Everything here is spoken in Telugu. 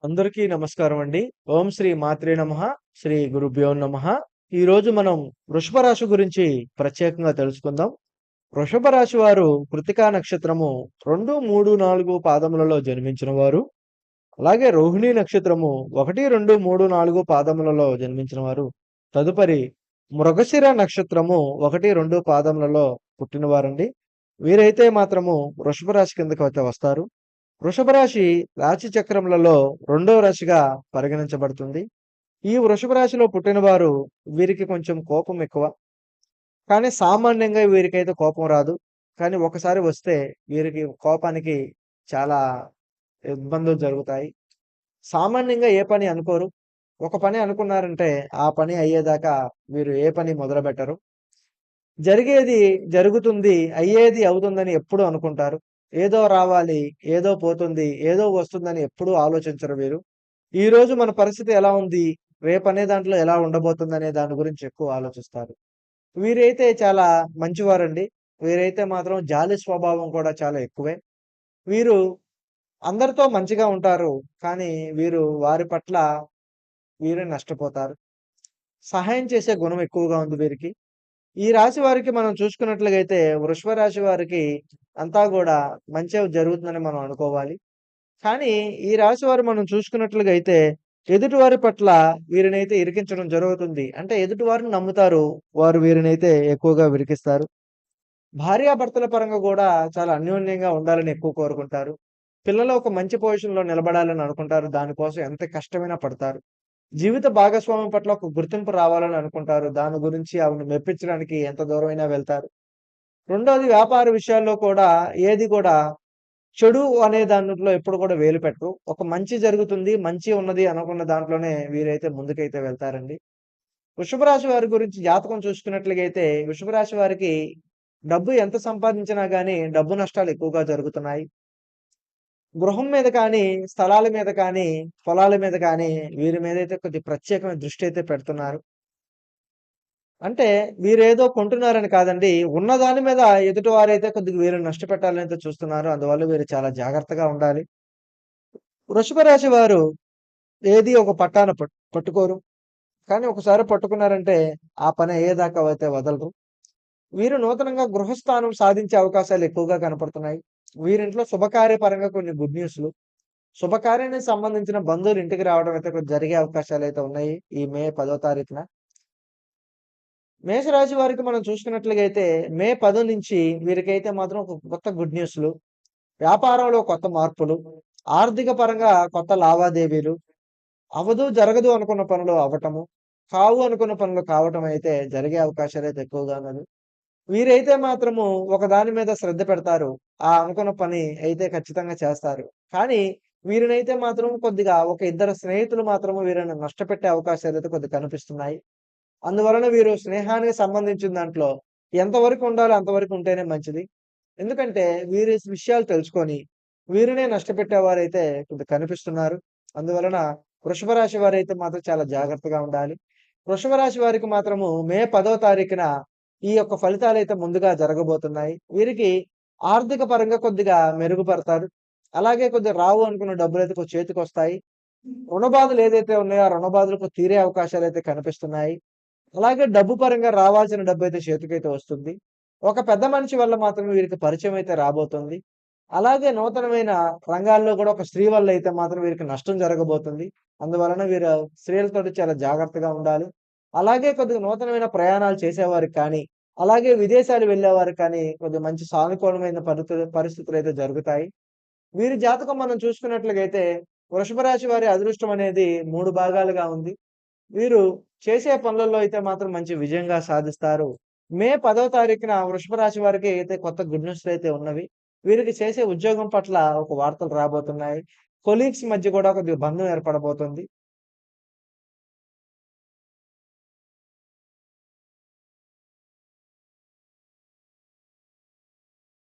అందరికీ నమస్కారం అండి. ఓం శ్రీ మాత్రే నమః. శ్రీ గురుభ్యో నమః. ఈరోజు మనం వృషభ రాశి గురించి ప్రత్యేకంగా తెలుసుకుందాం. వృషభ రాశి వారు కృత్తికా నక్షత్రము 2, 3, 4 పాదములలో జన్మించిన వారు. అలాగే రోహిణి నక్షత్రము 1, 2, 3, 4 పాదములలో జన్మించిన వారు. తదుపరి మృగశిర నక్షత్రము 1, 2 పాదములలో పుట్టినవారండి. వీరైతే మాత్రము వృషభ రాశి కిందకైతే వస్తారు. వృషభ రాశి రాశి చక్రములలో రెండవ రాశిగా పరిగణించబడుతుంది. ఈ వృషభ రాశిలో పుట్టినవారు వీరికి కొంచెం కోపం ఎక్కువ. కానీ సామాన్యంగా వీరికైతే కోపం రాదు. కానీ ఒకసారి వస్తే వీరికి కోపానికి చాలా ఇబ్బందులు జరుగుతాయి. సామాన్యంగా ఏ పని అనుకోరు. ఒక పని అనుకున్నారంటే ఆ పని అయ్యేదాకా వీరు ఏ పని మొదలుపెట్టరు. జరిగేది జరుగుతుంది, అయ్యేది అవుతుందని ఎప్పుడూ అనుకుంటారు. ఏదో రావాలి, ఏదో పోతుంది, ఏదో వస్తుందని ఎప్పుడూ ఆలోచించరు వీరు. ఈరోజు మన పరిస్థితి ఎలా ఉంది? రేపనే దాంట్లో ఎలా ఉండబోతుందనే దాని గురించి ఎక్కువ ఆలోచిస్తారు. వీరైతే చాలా మంచివారండి. వీరైతే మాత్రం జాలి స్వభావం కూడా చాలా ఎక్కువే. వీరు అందరితో మంచిగా ఉంటారు. కానీ వీరు వారి పట్ల వీరే నష్టపోతారు. సహాయం చేసే గుణం ఎక్కువగా ఉంది వీరికి. ఈ రాశి వారికి మనం చూసుకున్నట్లుగైతే వృషభ రాశి వారికి అంతా గూడా మంచే జరుగుతుందని మనం అనుకోవాలి. కానీ ఈ రాశి వారు మనం చూసుకున్నట్లుగా అయితే ఎదుటివారి పట్ల వీరినైతే ఇరికించడం జరుగుతుంది. అంటే ఎదుటివారిని నమ్ముతారు. వారు వీరినైతే ఎక్కువగా విరికిస్తారు. భార్యాభర్తల పరంగా గూడా చాలా అన్యోన్యంగా ఉండాలని ఎక్కువ కోరుకుంటారు. పిల్లలు ఒక మంచి పొజిషన్‌లో నిలబడాలని అనుకుంటారు. దానికోసం ఎంత కష్టమైనా పడతారు. జీవిత భాగస్వామ్యం పట్ల ఒక గుర్తింపు రావాలని అనుకుంటారు. దాని గురించి ఆవిడని మెప్పించడానికి ఎంత దూరమైనా వెళ్తారు. రెండోది వ్యాపార విషయాల్లో కూడా ఏది కూడా చెడు అనే దాంట్లో ఎప్పుడు కూడా వేలు పెట్టరు. ఒక మంచి జరుగుతుంది, మంచి ఉన్నది అనుకున్న దాంట్లోనే వీరైతే ముందుకైతే వెళ్తారండి. వృషభ రాశి వారి గురించి జాతకం చూసుకున్నట్లుగైతే వృషభ రాశి వారికి డబ్బు ఎంత సంపాదించినా గానీ డబ్బు నష్టాలు ఎక్కువగా జరుగుతున్నాయి. గృహం మీద కానీ, స్థలాల మీద కానీ, పొలాల మీద కానీ వీరి మీదైతే కొద్దిగా ప్రత్యేకమైన దృష్టయితే పెడుతున్నారు. అంటే వీరేదో కొంటున్నారని కాదండి. ఉన్న దాని మీద ఎదుటివారైతే కొద్దిగా వీరిని నష్టపెట్టాలనైతే చూస్తున్నారు. అందువల్ల వీరు చాలా జాగ్రత్తగా ఉండాలి. వృషభ రాశి వారు ఏది ఒక పట్టాన పట్టుకోరు. కానీ ఒకసారి పట్టుకున్నారంటే ఆ పని అయ్యేదాకా అయితే వదలరు. వీరు నూతనంగా గృహస్థానం సాధించే అవకాశాలు ఎక్కువగా కనపడుతున్నాయి. వీరింట్లో శుభకార్యపరంగా కొన్ని గుడ్ న్యూస్‌లు, శుభకార్యానికి సంబంధించిన బంధువులు ఇంటికి రావడం అయితే కొంచెం జరిగే అవకాశాలైతే ఉన్నాయి. ఈ మే 10వ తారీఖున. మేషరాశి వారికి మనం చూసుకున్నట్లుగా అయితే మే 10 నుంచి వీరికైతే మాత్రం ఒక కొత్త గుడ్ న్యూస్‌లు, వ్యాపారంలో కొత్త మార్పులు, ఆర్థిక పరంగా కొత్త లావాదేవీలు, అవ్వదు, జరగదు అనుకున్న పనులు అవ్వటము, కావు అనుకున్న పనులు కావటం అయితే జరిగే అవకాశాలైతే ఎక్కువగా ఉన్నది. వీరైతే మాత్రము ఒక దాని మీద శ్రద్ధ పెడతారు. ఆ అనుకున్న పని అయితే ఖచ్చితంగా చేస్తారు. కానీ వీరినైతే మాత్రం కొద్దిగా ఒక ఇద్దరు స్నేహితులు మాత్రము వీరిని నష్టపెట్టే అవకాశాలైతే కొద్దిగా కనిపిస్తున్నాయి. అందువలన వీరు స్నేహానికి సంబంధించిన దాంట్లో ఎంతవరకు ఉండాలో అంతవరకు ఉంటేనే మంచిది. ఎందుకంటే వీరి విషయాలు తెలుసుకొని వీరినే నష్టపెట్టేవారైతే కొద్దిగా కనిపిస్తున్నారు. అందువలన వృషభ రాశి వారైతే మాత్రం చాలా జాగ్రత్తగా ఉండాలి. వృషభ రాశి వారికి మాత్రము మే 10వ తారీఖున ఈ యొక్క ఫలితాలైతే ముందుగా జరగబోతున్నాయి. వీరికి ఆర్థిక పరంగా కొద్దిగా మెరుగుపడతారు. అలాగే కొద్దిగా రావు అనుకున్న డబ్బులైతే చేతికొస్తాయి. రుణ బాధలు ఏదైతే ఉన్నాయో ఆ రుణ బాధలకు తీరే అవకాశాలైతే కనిపిస్తున్నాయి. అలాగే డబ్బు పరంగా రావాల్సిన డబ్బైతే చేతికైతే వస్తుంది. ఒక పెద్ద మనిషి వల్ల మాత్రం వీరికి పరిచయం అయితే రాబోతుంది. అలాగే నూతనమైన రంగాల్లో గూడా ఒక స్త్రీ వల్ల అయితే మాత్రం వీరికి నష్టం జరగబోతుంది. అందువలన వీరు స్త్రీలతోటి చాలా జాగ్రత్తగా ఉండాలి. అలాగే కొద్దిగా నూతనమైన ప్రయాణాలు చేసేవారికి కానీ, అలాగే విదేశాలు వెళ్ళేవారికి కానీ కొద్దిగా మంచి సానుకూలమైన పరిస్థితులైతే జరుగుతాయి. వీరి జాతకం మనం చూసుకున్నట్లుగైతే వృషభ రాశి వారి అదృష్టం అనేది 3 భాగాలుగా ఉంది. వీరు చేసే పనులలో అయితే మాత్రం మంచి విజయంగా సాధిస్తారు. మే 10వ తారీఖున వృషభ రాశి వారికి అయితే కొత్త గుడ్ న్యూస్‌లయితే ఉన్నవి. వీరికి చేసే ఉద్యోగం పట్ల ఒక వార్తలు రాబోతున్నాయి. కొలీగ్స్ మధ్య కూడా కొద్దిగా బంధం ఏర్పడబోతుంది.